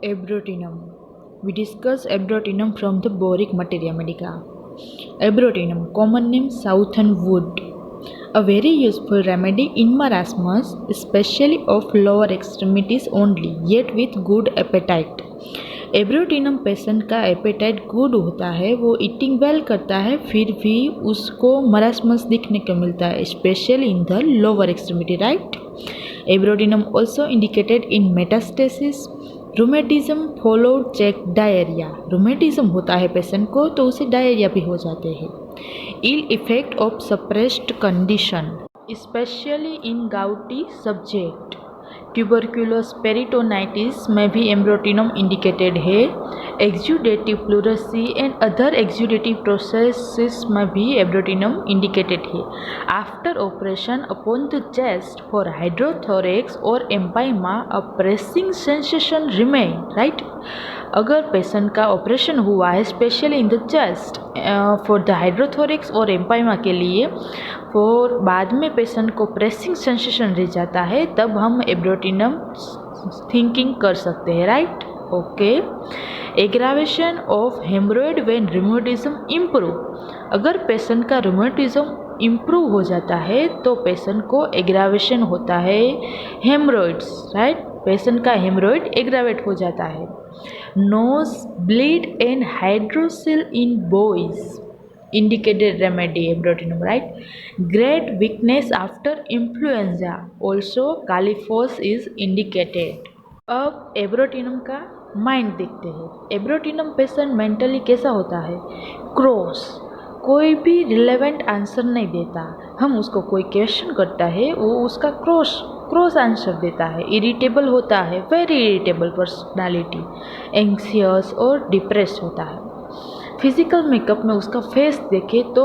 Abrotinum. We discuss abrotinum from the Boric Materia Medica. Abrotinum, common name Southern wood. A very useful remedy in marasmus, especially of lower extremities only, yet with good appetite. Abrotanum patient का appetite good होता है, वो eating well करता है, फिर भी उसको marasmus दिखने को मिलता है, specially in the lower extremity, right. Abrotanum also indicated in metastasis, rheumatism followed check diarrhoea. Rheumatism होता है पेशेंट को तो उसे डायरिया भी हो जाते हैं. Ill effect of suppressed condition specially in gouty subject. Tuberculous peritonitis में भी एब्रोटिनम इंडिकेटेड है. Exudative pleurisy and other exudative processes में भी एब्रोटिनम इंडिकेटेड है. After operation upon the chest for hydrothorax और empyema a pressing sensation remain, right. अगर patient का operation हुआ है specially in the chest for the hydrothorax और एम्पाइमा के लिए, और बाद में पेशेंट को प्रेसिंग सेंसेशन रह जाता है, तब हम एब्रोटिनम थिंकिंग कर सकते हैं, right. Okay. Aggravation of haemorrhoid when rheumatism improve. अगर पेशेंट का रूमेटिज्म इम्प्रूव हो जाता है तो पेशेंट को एग्रावेशन होता है हेमरोइड्स, राइट. पेशेंट का हेमरोइड एग्रावेट हो जाता है. Nose bleed and hydrocele in boys indicated remedy abrotinum, right. Great weakness after influenza, also Califos is indicated. अब एब्रोटिनम का माइंड देखते हैं. एब्रोटिनम पेशेंट मेंटली कैसा होता है? क्रॉस. कोई भी रिलेवेंट आंसर नहीं देता. हम उसको कोई क्वेश्चन करता है, वो उसका क्रॉस आंसर देता है. इरिटेबल होता है, वेरी इरिटेबल पर्सनालिटी. एंग्सियस और डिप्रेस होता है. फिजिकल मेकअप में उसका फेस देखे तो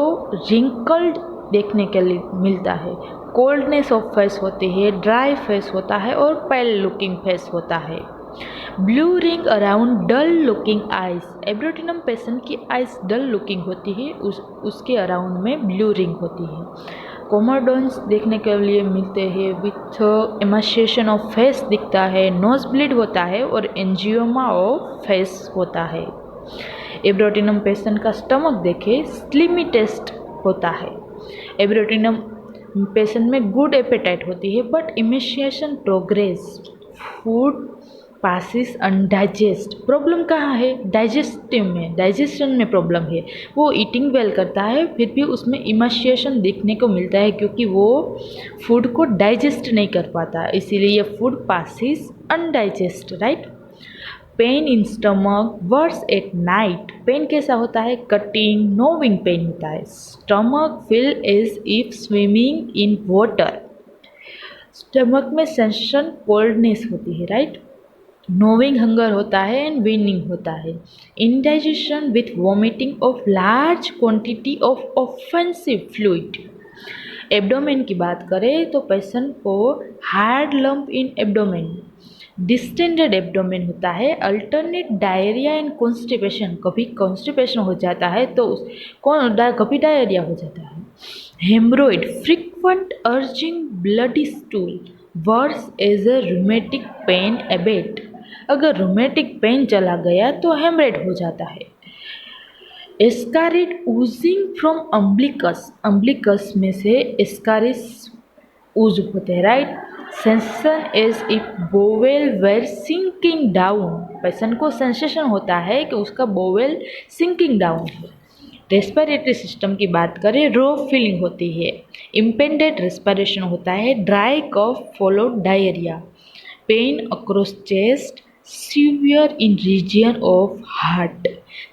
रिंकल्ड देखने के लिए मिलता है. कोल्डनेस ऑफ फेस होती है, ड्राई फेस होता है और पेल लुकिंग फेस होता है. ब्लू रिंग अराउंड डल लुकिंग आइज. एब्रोटिनम पेशेंट की आइज डल लुकिंग होती है, उसके अराउंड में ब्लू रिंग होती है. कोमोडोन्स देखने के लिए मिलते हैं विथ एमासिएशन ऑफ फेस दिखता है. नोज ब्लीड होता है और एंजियोमा ऑफ फेस होता है. एब्रोटिनम पेशेंट का स्टमक देखे, स्लिमी टेस्ट होता है. एब्रोटिनम पेशेंट में गुड एपेटाइट होती है but emaciation progress. Food passes undigest. Problem कहाँ है? डाइजेस्टिव में, डाइजेशन में प्रॉब्लम है. वो ईटिंग वेल करता है, फिर भी उसमें इमेशिएशन देखने को मिलता है क्योंकि वो फूड को डाइजेस्ट नहीं कर पाता, इसीलिए ये food passes undigested, right. Pain in stomach, worse at night. Pain कैसा होता है? कटिंग, नोविंग पेन होता है. Stomach feel as if swimming in water. Stomach में सेंसेशन कोल्डनेस होती है, राइट. नोविंग हंगर होता है एंड वीनिंग होता है. Indigestion with vomiting of large quantity of offensive fluid. Abdomen की बात करें तो पेशेंट को hard lump in abdomen, distended abdomen होता है. Alternate diarrhoea and constipation. कभी कॉन्स्टिपेशन हो जाता है तो कभी डायरिया हो जाता है. Haemorrhoid, frequent urging bloody stool. Worse as a rheumatic pain abate. अगर रूमेटिक पेन चला गया तो हेमरेड हो जाता है. एस्कारिड ऊजिंग फ्रॉम अम्ब्लिकस. अम्ब्लिकस में से एस्कारिस ऊज होते हैं, right. Sensation is if bowel were sinking down. Patient को सेंसेशन होता है कि उसका बोवेल सिंकिंग डाउन है. रेस्पिरेटरी सिस्टम की बात करें, रो फीलिंग होती है. इम्पेंडेड रेस्पिरेशन होता है. Dry cough followed diarrhoea. Pain across chest, severe in region of heart.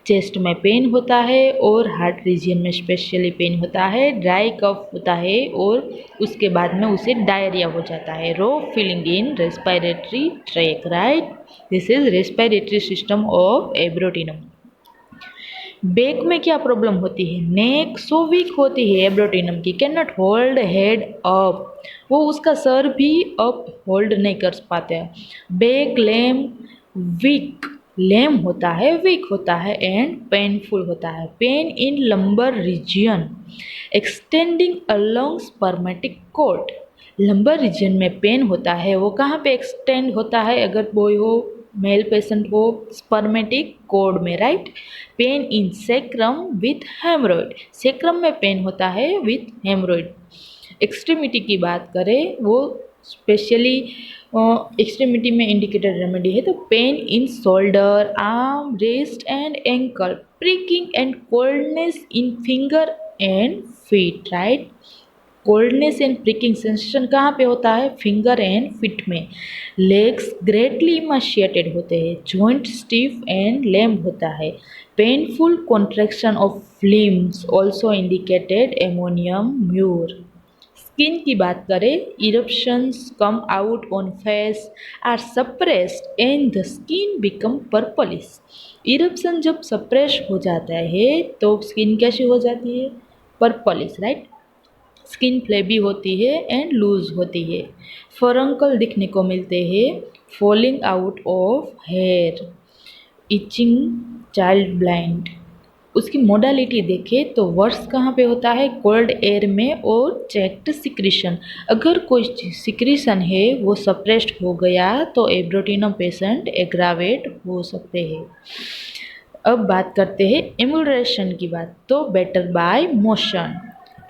Chest में पेन होता है और हार्ट रीजियन में स्पेशली पेन होता है. ड्राई कफ होता है और उसके बाद में उसे डायरिया हो जाता है. Raw feeling in respiratory tract, right. This is respiratory system of abrotanum. Back में क्या प्रॉब्लम होती है? नेक सो वीक होती है एब्रोटिनम की, can not hold head up. वो उसका सर भी अप होल्ड नहीं कर पाते हैं. बैक लेम वीक. लेम होता है, वीक होता है एंड पेनफुल होता है. Pain in lumbar region extending along spermatic cord. Lumbar region में पेन होता है, वो कहाँ पे एक्सटेंड होता है? अगर बॉय हो मेल पेशेंट हो स्पर्मेटिक कोड में, right. Pain in sacrum with haemorrhoid, sacrum में पेन होता है विथ हेमरोइड। एक्सट्रीमिटी की बात करें, वो स्पेशली एक्सट्रीमिटी में इंडिकेटेड रेमेडी है, तो pain in shoulder, arm, wrist and ankle, pricking and coldness in finger and feet, right. Coldness and pricking sensation कहाँ पे होता है? फिंगर एंड फिट में। लेग्स ग्रेटली इमाशिएटेड होते हैं, जॉइंट स्टिफ एंड लेम होता है। Painful contraction of limbs also indicated ammonium mur. Skin की बात करें, eruptions come out on face, are suppressed and the skin become purplish. Eruption जब suppress हो जाता है तो स्किन कैसी हो जाती है? Purplish, right. स्किन फ्लेबी होती है एंड लूज होती है। फरंकल दिखने को मिलते हैं, falling out of hair, itching, child blind. उसकी मोडालिटी देखें तो वर्स कहाँ पे होता है? कोल्ड एयर में और चेक्ड सिक्रीशन। अगर कोई सिक्रीशन है वो सप्रेस्ड हो गया तो एब्रोटिनम पेशेंट एग्रावेट हो सकते हैं। अब बात करते हैं एमुलरेशन की बात, तो better bye motion.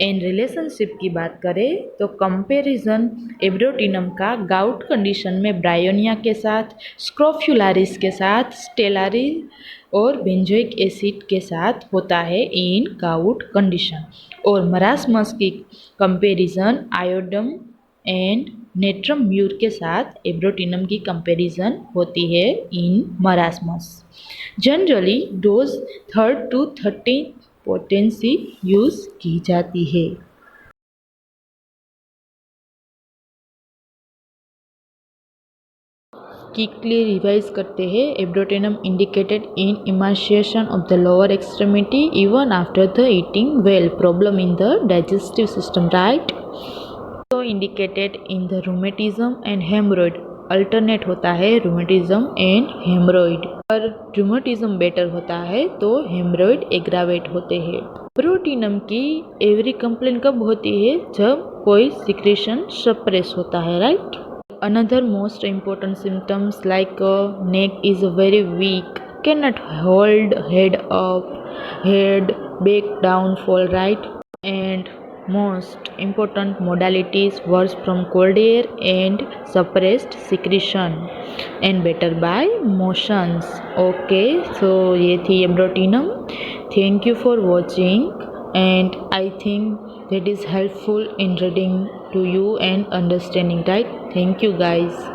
And relationship की बात करें तो कंपैरिजन एब्रोटिनम का गाउट कंडीशन में ब्रायोनिया के साथ, स्क्रोफ्युलारिस के साथ, स्टेलारी और बेंजोइक एसिड के साथ होता है इन गाउट कंडीशन। और मरासमस की comparison iodum and natrum mur के साथ एब्रोटिनम की कंपैरिजन होती है in marasmus. Generally dose 3rd to 13th potency use की जाती है। क्विकली रिवाइज करते हैं। Abrotanum indicated in emaciation of the lower extremity even after the eating well, problem in the digestive system, right. तो indicated in the rheumatism and haemorrhoid, alternate होता है rheumatism and हेमरोइड। पर rheumatism better होता है तो हेमरोइड aggravate होते हैं। एब्रोटिनम की एवरी कंप्लेन कब होती है? जब कोई सिक्रेशन सप्रेस होता है, right. Another most important symptoms like neck is very weak, cannot hold head up, head back down, fall, right. And most important modalities worse from cold air and suppressed secretion and better by motions. Okay, so ये थी एब्रोटिनम। Thank you for watching and I think that is helpful in reading to you and understanding, right. Thank you guys.